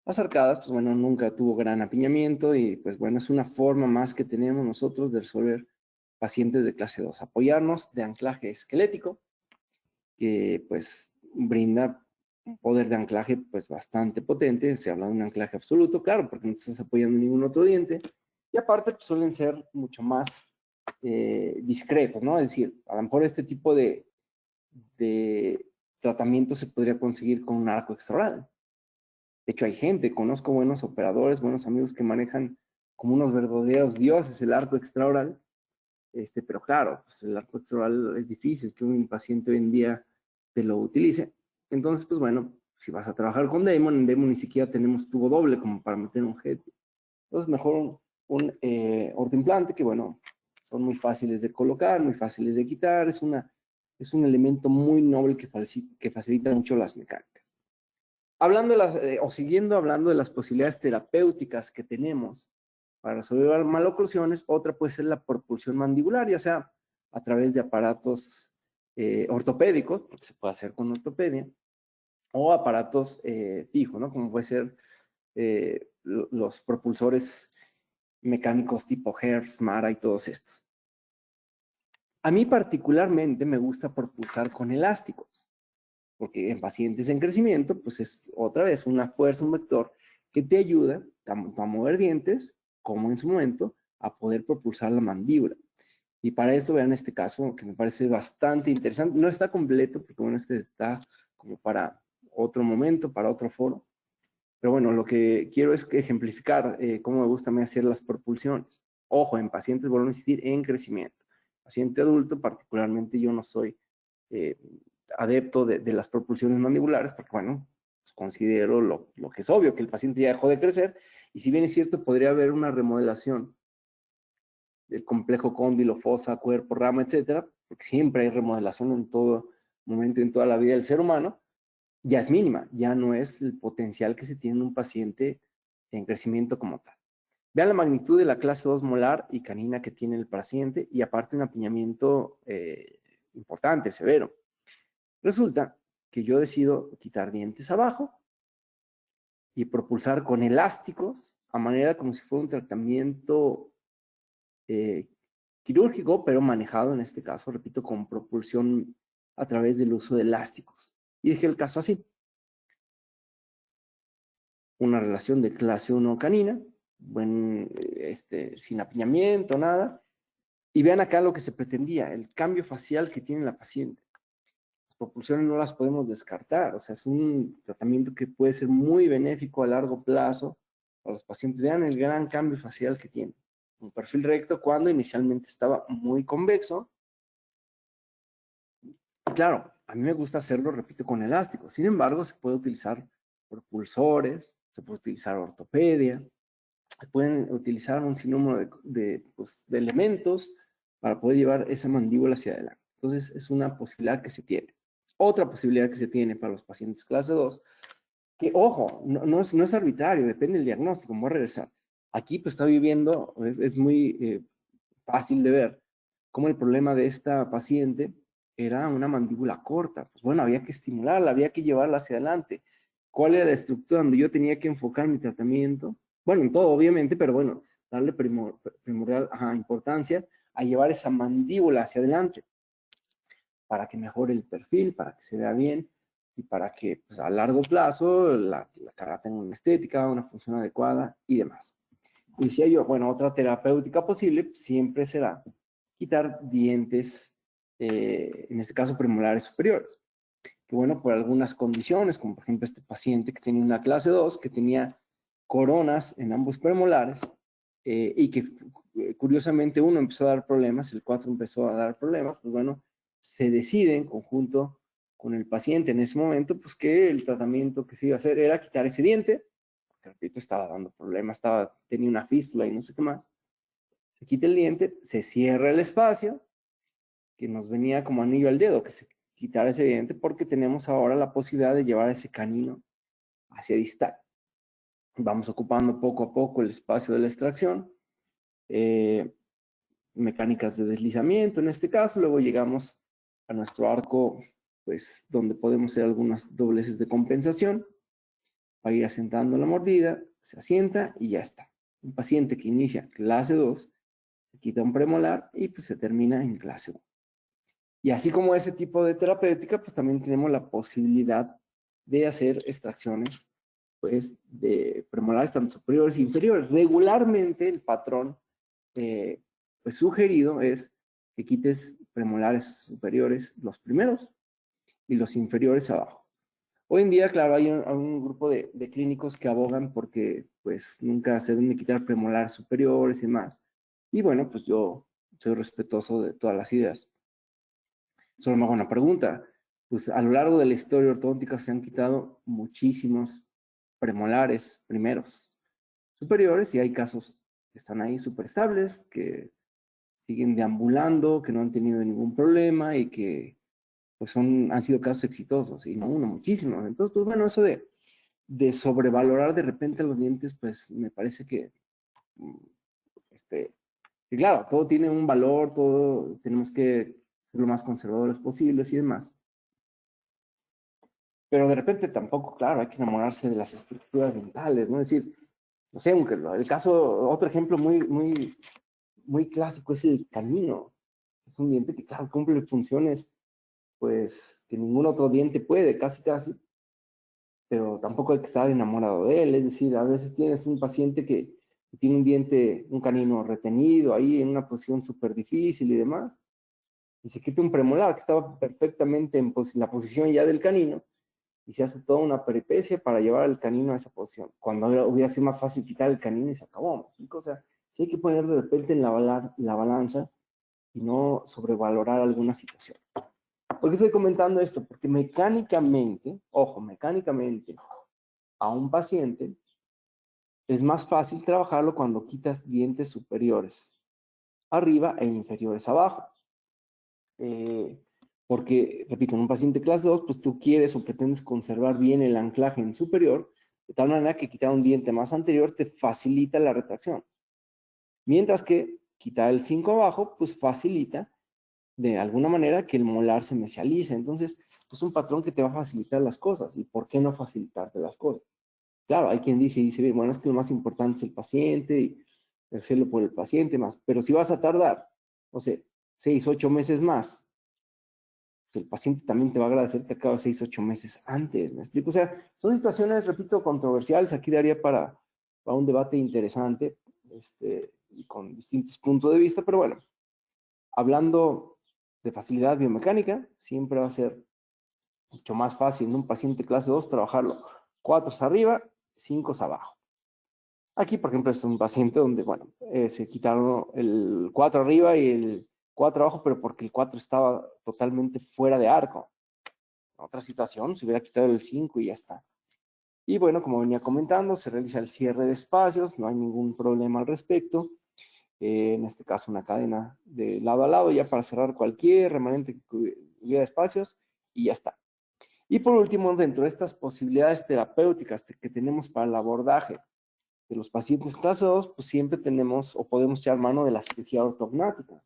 Las arcadas, pues bueno, nunca tuvo gran apiñamiento y pues bueno, es una forma más que tenemos nosotros de resolver pacientes de clase 2, apoyarnos de anclaje esquelético, que pues brinda un poder de anclaje pues bastante potente. Se habla de un anclaje absoluto, claro, porque no te estás apoyando en ningún otro diente, y aparte pues, suelen ser mucho más discretos, ¿no? Es decir, a lo mejor este tipo de tratamiento se podría conseguir con un arco extraoral. De hecho, hay gente, conozco buenos operadores, buenos amigos que manejan como unos verdaderos dioses el arco extraoral, pero claro, pues el arco extraoral es difícil que un paciente hoy en día te lo utilice. Entonces, pues bueno, si vas a trabajar con Damon, en Damon ni siquiera tenemos tubo doble como para meter un head. Entonces, mejor un ortoimplante que, bueno, son muy fáciles de colocar, muy fáciles de quitar, es un elemento muy noble que facilita mucho las mecánicas. Hablando o siguiendo hablando de las posibilidades terapéuticas que tenemos para resolver maloclusiones, otra puede ser la propulsión mandibular, ya sea a través de aparatos ortopédicos, porque se puede hacer con ortopedia, o aparatos fijos, ¿no? Como puede ser los propulsores mecánicos tipo Hertz, Mara y todos estos. A mí particularmente me gusta propulsar con elásticos, porque en pacientes en crecimiento, pues es otra vez una fuerza, un vector que te ayuda a mover dientes, como en su momento, a poder propulsar la mandíbula. Y para eso vean este caso, que me parece bastante interesante. No está completo, porque bueno, este está como para otro momento, para otro foro. Pero bueno, lo que quiero es ejemplificar cómo me gusta a mí hacer las propulsiones. Ojo, en pacientes, vuelvo a insistir, en crecimiento. Paciente adulto, particularmente yo no soy eh, adepto de las propulsiones mandibulares, porque bueno, pues considero lo que es obvio, que el paciente ya dejó de crecer, y si bien es cierto, podría haber una remodelación del complejo cóndilo, fosa, cuerpo, rama, etcétera, porque siempre hay remodelación en todo momento, en toda la vida del ser humano, ya es mínima, ya no es el potencial que se tiene en un paciente en crecimiento como tal. Vean la magnitud de la clase 2 molar y canina que tiene el paciente y aparte un apiñamiento importante, severo. Resulta que yo decido quitar dientes abajo y propulsar con elásticos a manera como si fuera un tratamiento eh, quirúrgico, pero manejado en este caso, repito, con propulsión a través del uso de elásticos. Y dejé el caso así. Una relación de clase 1 canina, sin apiñamiento, nada. Y vean acá lo que se pretendía, el cambio facial que tiene la paciente. Las propulsiones no las podemos descartar, o sea, es un tratamiento que puede ser muy benéfico a largo plazo a los pacientes. Vean el gran cambio facial que tiene. Un perfil recto cuando inicialmente estaba muy convexo. Y claro, a mí me gusta hacerlo, repito, con elástico. Sin embargo, se puede utilizar propulsores, se puede utilizar ortopedia, se pueden utilizar un sinnúmero pues, de elementos para poder llevar esa mandíbula hacia adelante. Entonces, es una posibilidad que se tiene. Otra posibilidad que se tiene para los pacientes clase 2, que ojo, no es arbitrario, depende del diagnóstico, voy a regresar. Aquí pues está viviendo, es muy fácil de ver cómo el problema de esta paciente era una mandíbula corta. Pues bueno, había que estimularla, había que llevarla hacia adelante. ¿Cuál era la estructura donde yo tenía que enfocar mi tratamiento? Bueno, en todo, obviamente, pero bueno, darle primordial importancia a llevar esa mandíbula hacia adelante para que mejore el perfil, para que se vea bien y para que pues, a largo plazo la cara tenga una estética, una función adecuada y demás. Y decía yo, bueno, otra terapéutica posible siempre será quitar dientes, en este caso premolares superiores. Que bueno, por algunas condiciones, como por ejemplo este paciente que tenía una clase 2, que tenía coronas en ambos premolares, y que curiosamente uno empezó a dar problemas, el 4 empezó a dar problemas, pues bueno, se decide en conjunto con el paciente en ese momento, pues que el tratamiento que se iba a hacer era quitar ese diente, porque repito, estaba dando problemas, tenía una fístula y no sé qué más. Se quita el diente, se cierra el espacio, que nos venía como anillo al dedo, que se quitara ese diente, porque tenemos ahora la posibilidad de llevar ese canino hacia distal. Vamos ocupando poco a poco el espacio de la extracción, mecánicas de deslizamiento en este caso, luego llegamos a nuestro arco, pues donde podemos hacer algunas dobleces de compensación, para ir asentando la mordida, se asienta y ya está. Un paciente que inicia clase 2, se quita un premolar y pues se termina en clase 1. Y así como ese tipo de terapéutica, pues también tenemos la posibilidad de hacer extracciones, pues, de premolares tanto superiores e inferiores. Regularmente el patrón, pues, sugerido es que quites premolares superiores los primeros y los inferiores abajo. Hoy en día, claro, hay un grupo de clínicos que abogan porque, pues, nunca se deben de quitar premolares superiores y más. Y bueno, pues yo soy respetuoso de todas las ideas. Solo me hago una pregunta. Pues a lo largo de la historia ortodóntica se han quitado muchísimos premolares primeros superiores y hay casos que están ahí súper estables, que siguen deambulando, que no han tenido ningún problema y que pues han sido casos exitosos y no uno, muchísimos. Entonces, pues bueno, eso de sobrevalorar de repente los dientes, pues me parece que, que claro, todo tiene un valor, todo tenemos que ser lo más conservadores posibles y demás. Pero de repente tampoco, claro, hay que enamorarse de las estructuras dentales, ¿no? Es decir, no sé, aunque el caso, otro ejemplo muy clásico es el canino. Es un diente que, claro, cumple funciones, pues, que ningún otro diente puede, casi, pero tampoco hay que estar enamorado de él. Es decir, a veces tienes un paciente que tiene un diente, un canino retenido ahí en una posición súper difícil y demás, y se quita un premolar que estaba perfectamente en la posición ya del canino, y se hace toda una peripecia para llevar al canino a esa posición, cuando hubiera sido más fácil quitar el canino y se acabó. O sea, sí hay que poner de repente en la balanza y no sobrevalorar alguna situación. ¿Por qué estoy comentando esto? Porque mecánicamente, ojo, mecánicamente, a un paciente es más fácil trabajarlo cuando quitas dientes superiores arriba e inferiores abajo. Porque, repito, en un paciente clase 2, pues tú quieres o pretendes conservar bien el anclaje en superior, de tal manera que quitar un diente más anterior te facilita la retracción. Mientras que quitar el 5 abajo, pues facilita de alguna manera que el molar se mesialice. Entonces, es un patrón que te va a facilitar las cosas. ¿Y por qué no facilitarte las cosas? Claro, hay quien dice, bueno, es que lo más importante es el paciente y hacerlo por el paciente más. Pero si vas a tardar, o sea, 6, 8 meses más, el paciente también te va a agradecer que acabas 6, 8 meses antes, ¿me explico? O sea, son situaciones, repito, controversiales, aquí daría para un debate interesante, y con distintos puntos de vista, pero bueno, hablando de facilidad biomecánica, siempre va a ser mucho más fácil en un paciente clase 2 trabajarlo 4 arriba, 5 abajo. Aquí, por ejemplo, es un paciente donde, bueno, se quitaron el 4 arriba y el 4 abajo, pero porque el 4 estaba totalmente fuera de arco. En otra situación, se hubiera quitado el 5 y ya está. Y bueno, como venía comentando, se realiza el cierre de espacios, no hay ningún problema al respecto. En este caso, una cadena de lado a lado, ya para cerrar cualquier remanente que hubiera espacios, y ya está. Y por último, dentro de estas posibilidades terapéuticas que tenemos para el abordaje de los pacientes clase 2, pues siempre tenemos o podemos echar mano de la cirugía ortognática,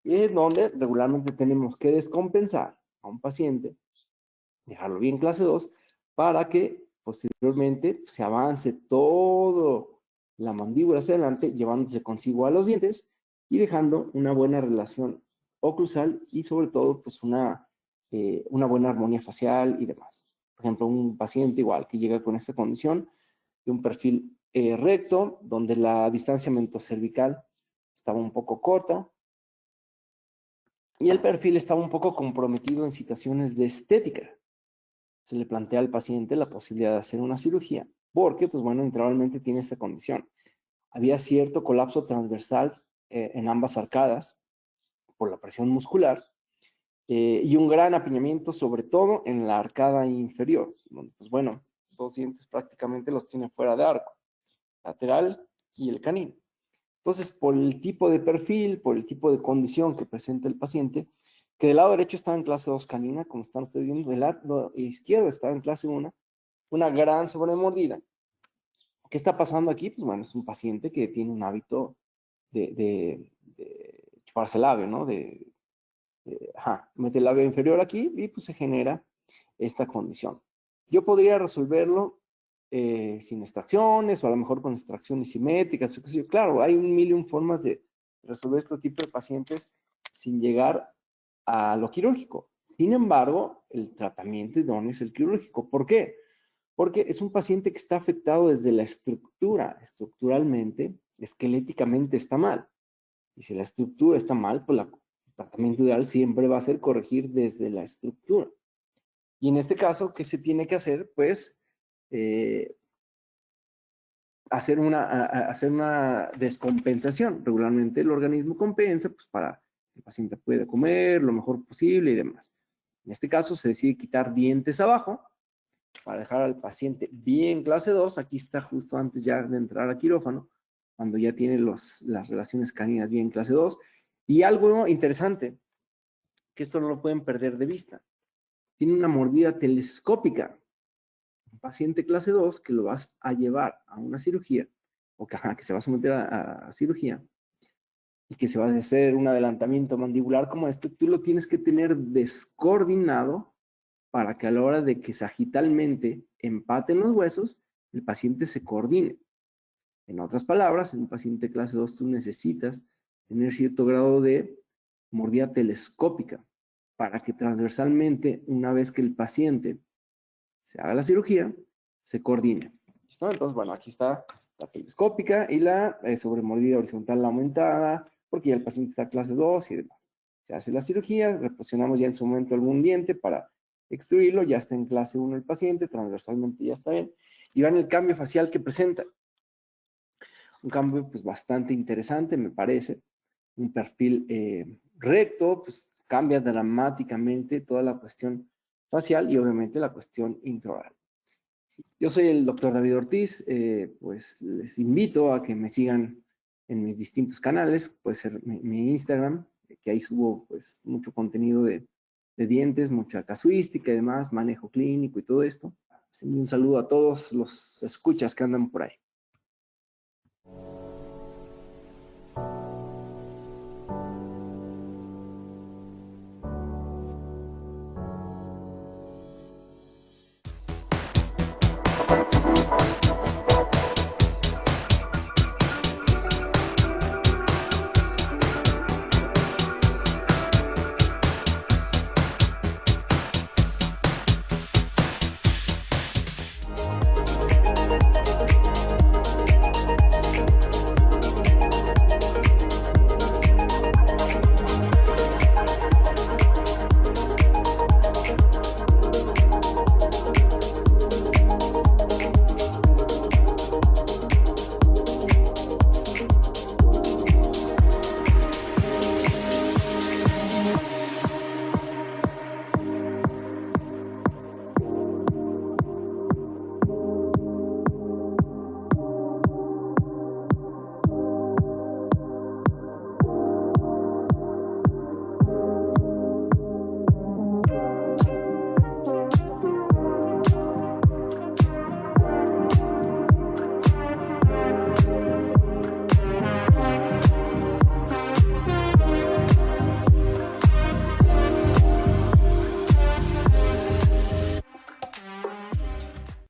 y es donde regularmente tenemos que descompensar a un paciente, dejarlo bien clase 2, para que posteriormente se avance todo la mandíbula hacia adelante, llevándose consigo a los dientes y dejando una buena relación oclusal y sobre todo pues una buena armonía facial y demás. Por ejemplo, un paciente igual que llega con esta condición de un perfil recto, donde la distancia mentocervical estaba un poco corta y el perfil estaba un poco comprometido en situaciones de estética. Se le plantea al paciente la posibilidad de hacer una cirugía, porque, pues bueno, integralmente tiene esta condición. Había cierto colapso transversal en ambas arcadas por la presión muscular y un gran apiñamiento, sobre todo en la arcada inferior, donde, pues bueno, dos dientes prácticamente los tiene fuera de arco, lateral y el canino. Entonces, por el tipo de perfil, por el tipo de condición que presenta el paciente, que del lado derecho estaba en clase 2 canina, como están ustedes viendo, del lado izquierdo estaba en clase 1, una gran sobremordida. ¿Qué está pasando aquí? Pues bueno, es un paciente que tiene un hábito de chuparse el labio, ¿no? Mete el labio inferior aquí y pues se genera esta condición. Yo podría resolverlo sin extracciones o a lo mejor con extracciones simétricas. Claro, hay un millón de formas de resolver este tipo de pacientes sin llegar a lo quirúrgico. Sin embargo, el tratamiento idóneo es el quirúrgico. ¿Por qué? Porque es un paciente que está afectado desde la estructura, estructuralmente, esqueléticamente está mal. Y si la estructura está mal, pues el tratamiento ideal siempre va a ser corregir desde la estructura. Y en este caso, ¿qué se tiene que hacer? Pues hacer una descompensación. Regularmente el organismo compensa pues, para que el paciente pueda comer lo mejor posible y demás. En este caso se decide quitar dientes abajo para dejar al paciente bien clase 2. Aquí está justo antes ya de entrar a quirófano, cuando ya tiene las relaciones caninas bien clase 2. Y algo interesante, que esto no lo pueden perder de vista, tiene una mordida telescópica. Un paciente clase 2 que lo vas a llevar a una cirugía, o que se va a someter a cirugía, y que se va a hacer un adelantamiento mandibular como este, tú lo tienes que tener descoordinado para que a la hora de que sagitalmente empaten los huesos, el paciente se coordine. En otras palabras, en un paciente clase 2 tú necesitas tener cierto grado de mordida telescópica para que transversalmente, una vez que el paciente se haga la cirugía, se coordine. ¿Listo? Entonces, bueno, aquí está la telescópica y la sobremordida horizontal aumentada, porque ya el paciente está clase 2 y demás. Se hace la cirugía, reposicionamos ya en su momento algún diente para extruirlo, ya está en clase 1 el paciente, transversalmente ya está bien. Y vean el cambio facial que presenta. Un cambio pues bastante interesante, me parece. Un perfil recto, pues cambia dramáticamente toda la cuestión facial y obviamente la cuestión intraoral. Yo soy el doctor David Ortiz, pues les invito a que me sigan en mis distintos canales, puede ser mi Instagram, que ahí subo pues mucho contenido de dientes, mucha casuística y demás, manejo clínico y todo esto. Pues, un saludo a todos los escuchas que andan por ahí.